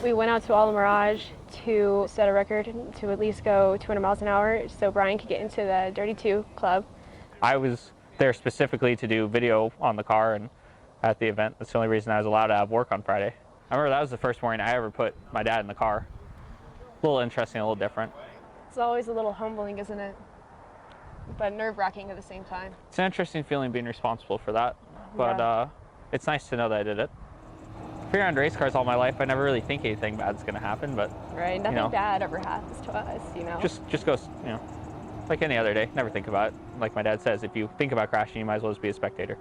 We went out to All Mirage to set a record to at least go 200 miles an hour so Brian could get into the Dirty 2 club. I was there specifically to do video on the car and at the event. That's the only reason I was allowed to have work on Friday. I remember that was the first morning I ever put my dad in the car. A little interesting, a little different. It's always a little humbling, isn't it? But nerve-wracking at the same time. It's an interesting feeling being responsible for that, but it's nice to know that I did it. I've been around race cars all my life. I never really think anything bad's going to happen, but right, nothing bad ever happens to us, you know. Just goes, like any other day. Never think about it. Like my dad says, if you think about crashing, you might as well just be a spectator.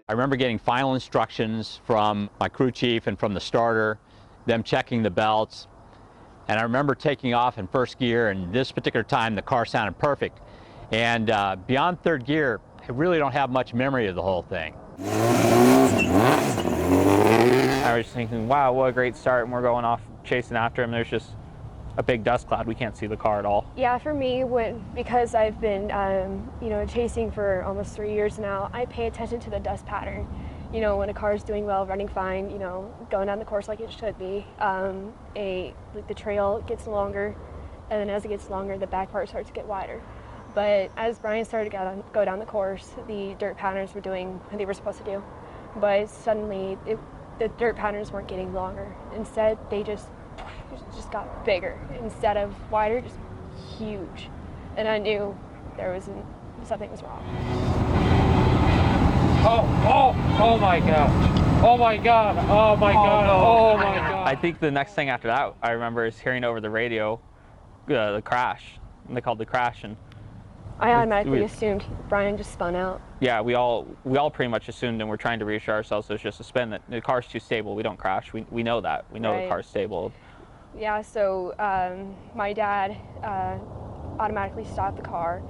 I remember getting final instructions from my crew chief and from the starter, them checking the belts, and I remember taking off in first gear, and this particular time the car sounded perfect. And beyond third gear, I really don't have much memory of the whole thing. I was just thinking, wow, what a great start, and we're going off chasing after him. There's just a big dust cloud. We can't see the car at all. Yeah, for me, because I've been, chasing for almost 3 years now, I pay attention to the dust pattern. You know, when a car is doing well, running fine, going down the course like it should be, the trail gets longer, and then as it gets longer, the back part starts to get wider. But as Brian started to go down the course, the dirt patterns were doing what they were supposed to do. But suddenly, the dirt patterns weren't getting longer. Instead, they just got bigger. Instead of wider, just huge. And I knew something was wrong. Oh my God. Oh my God. Oh my God. Oh my God. I think the next thing after that I remember is hearing over the radio the crash. And they called the crash, and I automatically assumed Brian just spun out. Yeah, we all pretty much assumed, and we're trying to reassure ourselves it was just a spin, that the car's too stable. We don't crash. We know that. We know right. The car's stable. Yeah, so my dad automatically stopped the car,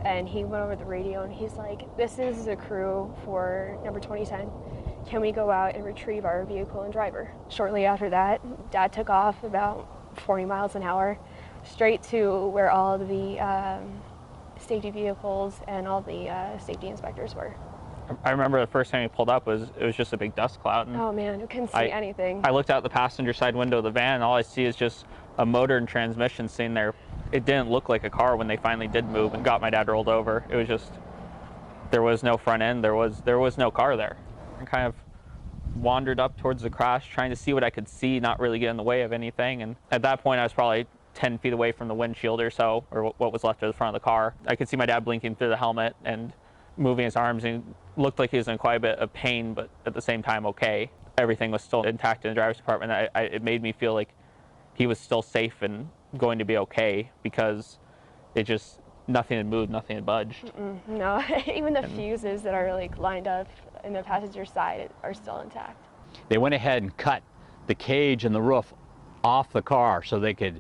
and he went over the radio, and he's like, "This is the crew for number 2010. Can we go out and retrieve our vehicle and driver?" Shortly after that, Dad took off about 40 miles an hour straight to where all of the safety vehicles and all the safety inspectors were. I remember the first time we pulled up it was just a big dust cloud. And oh man, you couldn't see anything. I looked out the passenger side window of the van, and all I see is just a motor and transmission sitting there. It didn't look like a car when they finally did move and got my dad rolled over. It was just, there was no front end, there was no car there. I kind of wandered up towards the crash, trying to see what I could see, not really get in the way of anything. And at that point, I was probably 10 feet away from the windshield or so, or what was left of the front of the car. I could see my dad blinking through the helmet and moving his arms, and looked like he was in quite a bit of pain, but at the same time okay. Everything was still intact in the driver's compartment. It made me feel like he was still safe and going to be okay, because nothing had moved, nothing had budged. No, even the fuses that are like lined up in the passenger side are still intact. They went ahead and cut the cage and the roof off the car so they could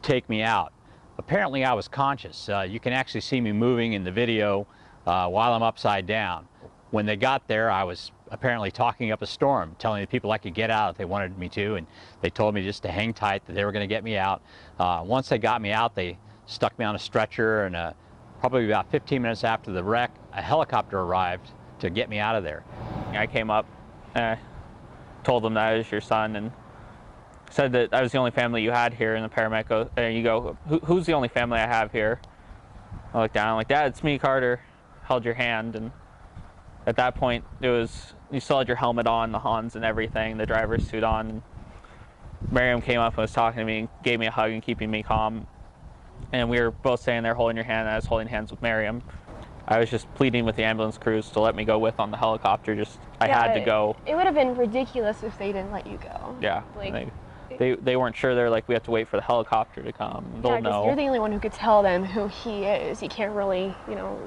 take me out. Apparently I was conscious. You can actually see me moving in the video while I'm upside down. When they got there, I was apparently talking up a storm, telling the people I could get out if they wanted me to, and they told me just to hang tight, that they were going to get me out. Once they got me out, they stuck me on a stretcher, and probably about 15 minutes after the wreck, a helicopter arrived to get me out of there. I came up and told them that I was your son, and said that I was the only family you had here, and the paramedic goes, and you go, who's the only family I have here? I looked down, I'm like, Dad, it's me, Carter. Held your hand, and at that point you still had your helmet on, the Hans and everything, the driver's suit on. And Miriam came up and was talking to me and gave me a hug and keeping me calm, and we were both standing there holding your hand, and I was holding hands with Miriam. I was just pleading with the ambulance crews to let me go with on the helicopter. I had to go. It would have been ridiculous if they didn't let you go. Yeah. They weren't sure. They're like, we have to wait for the helicopter to come. They'll know. You're the only one who could tell them who he is. You can't really,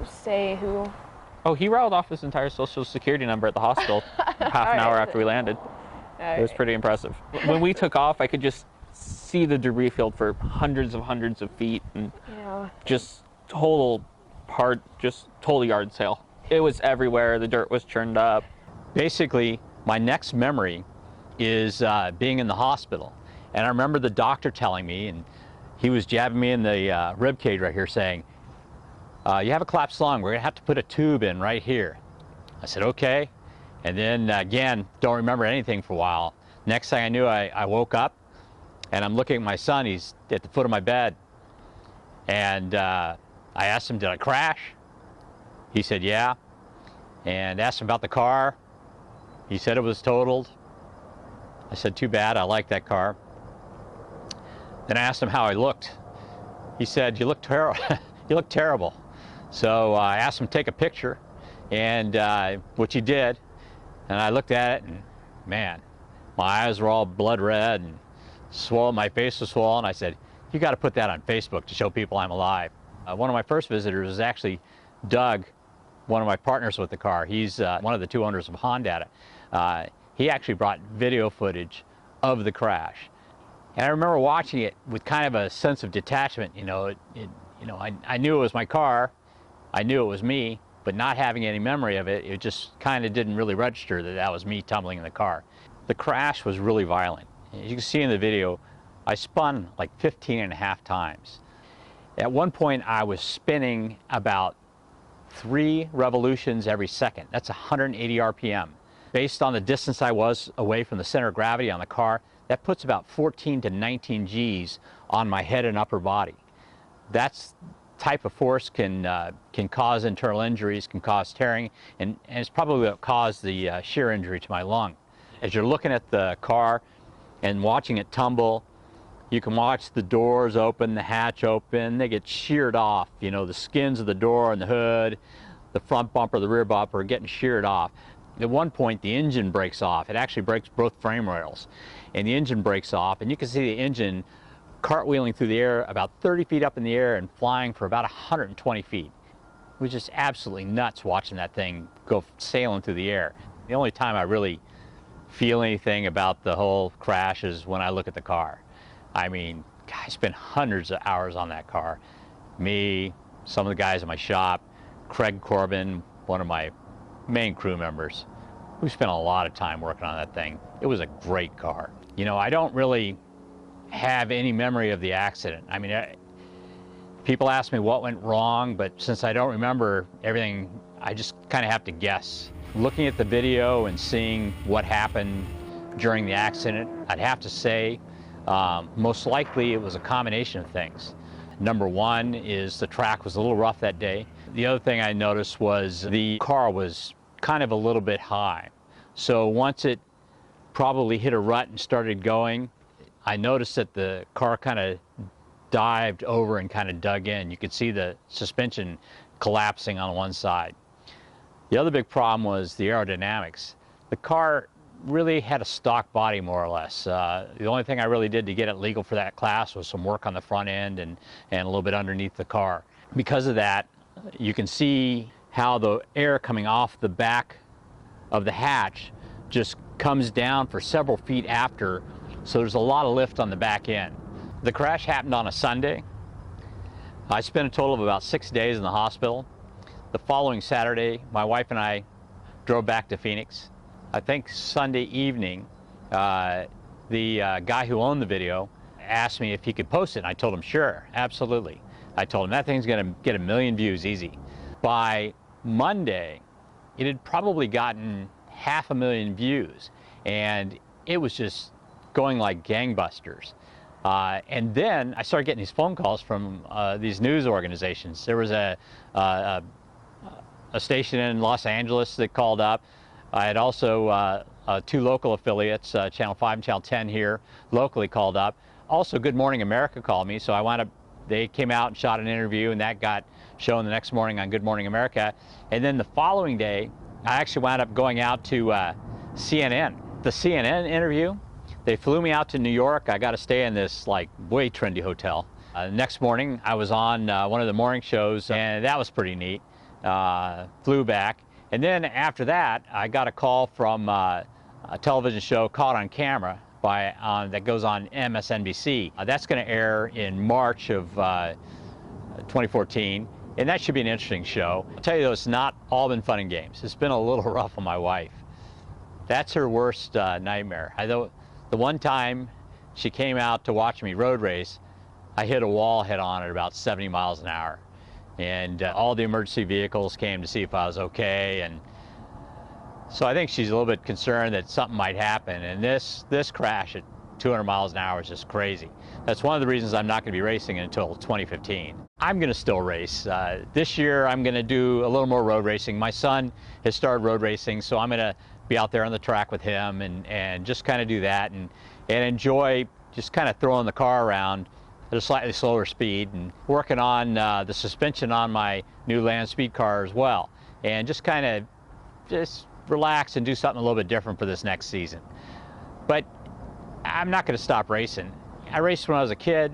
say who. Oh, he rattled off his entire social security number at the hospital half an hour after we landed. It was pretty impressive. When we took off, I could just see the debris field for hundreds of feet, and just total yard sale. It was everywhere. The dirt was churned up. Basically, my next memory is being in the hospital. And I remember the doctor telling me, and he was jabbing me in the rib cage right here, saying, you have a collapsed lung, we're gonna have to put a tube in right here. I said, okay. And then again, don't remember anything for a while. Next thing I knew, I woke up and I'm looking at my son. He's at the foot of my bed. And I asked him, did I crash? He said, yeah. And asked him about the car. He said it was totaled. I said, too bad, I like that car. Then I asked him how I looked. He said, you look terrible. You look terrible. So I asked him to take a picture, and which he did. And I looked at it, and man, my eyes were all blood red and swollen. My face was swollen. I said, you got to put that on Facebook to show people I'm alive. One of my first visitors was actually Doug, one of my partners with the car. He's one of the two owners of Honda. He actually brought video footage of the crash. And I remember watching it with kind of a sense of detachment. You know, I knew it was my car. I knew it was me, but not having any memory of it, it just kind of didn't really register that that was me tumbling in the car. The crash was really violent. As you can see in the video, I spun like 15.5 times. At one point, I was spinning about 3 revolutions every second. That's 180 RPM. Based on the distance I was away from the center of gravity on the car, that puts about 14 to 19 Gs on my head and upper body. That type of force can cause internal injuries, can cause tearing, and it's probably what caused the shear injury to my lung. As you're looking at the car and watching it tumble, you can watch the doors open, the hatch open, they get sheared off. You know, the skins of the door and the hood, the front bumper, the rear bumper are getting sheared off. At one point, the engine breaks off. It actually breaks both frame rails. And the engine breaks off, and you can see the engine cartwheeling through the air about 30 feet up in the air and flying for about 120 feet. It was just absolutely nuts watching that thing go sailing through the air. The only time I really feel anything about the whole crash is when I look at the car. I mean, I spent hundreds of hours on that car. Me, some of the guys in my shop, Craig Corbin, one of my main crew members. We spent a lot of time working on that thing. It was a great car. You know, I don't really have any memory of the accident. I mean, people ask me what went wrong, but since I don't remember everything, I just kind of have to guess. Looking at the video and seeing what happened during the accident, I'd have to say most likely it was a combination of things. Number one is the track was a little rough that day. The other thing I noticed was the car was kind of a little bit high. So once it probably hit a rut and started going, I noticed that the car kind of dived over and kind of dug in. You could see the suspension collapsing on one side. The other big problem was the aerodynamics. The car really had a stock body, more or less. The only thing I really did to get it legal for that class was some work on the front end and a little bit underneath the car. Because of that, you can see how the air coming off the back of the hatch just comes down for several feet after, so there's a lot of lift on the back end. The crash happened on a Sunday. I spent a total of about 6 days in the hospital. The following Saturday, my wife and I drove back to Phoenix. I think Sunday evening, the guy who owned the video asked me if he could post it, and I told him, sure, absolutely. I told him that thing's gonna get 1 million views easy. By Monday, it had probably gotten 500,000 views, and it was just going like gangbusters. And then I started getting these phone calls from these news organizations. There was a station in Los Angeles that called up. I had also 2 local affiliates, Channel 5 and Channel 10 here, locally called up. Also, Good Morning America called me, so I wound up, they came out and shot an interview, and that got shown the next morning on Good Morning America. And then the following day, I actually wound up going out to CNN. The CNN interview, they flew me out to New York. I got to stay in this like way trendy hotel. Next morning, I was on one of the morning shows, and that was pretty neat. Flew back. And then after that, I got a call from a television show Caught on Camera that goes on MSNBC. That's going to air in March of 2014, and that should be an interesting show. I'll tell you though, it's not all been fun and games. It's been a little rough on my wife. That's her worst nightmare. The one time she came out to watch me road race, I hit a wall head on at about 70 miles an hour. And all the emergency vehicles came to see if I was okay. And So I think she's a little bit concerned that something might happen, and this crash at 200 miles an hour is just crazy. That's one of the reasons I'm not going to be racing until 2015. I'm going to still race. This year I'm going to do a little more road racing. My son has started road racing, so I'm going to be out there on the track with him and just kind of do that and enjoy just kind of throwing the car around at a slightly slower speed and working on the suspension on my new land speed car as well, and just kind of just relax and do something a little bit different for this next season. But I'm not going to stop racing. I raced when I was a kid.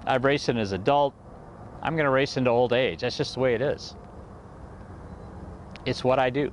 I've raced as an adult. I'm going to race into old age. That's just the way it is. It's what I do.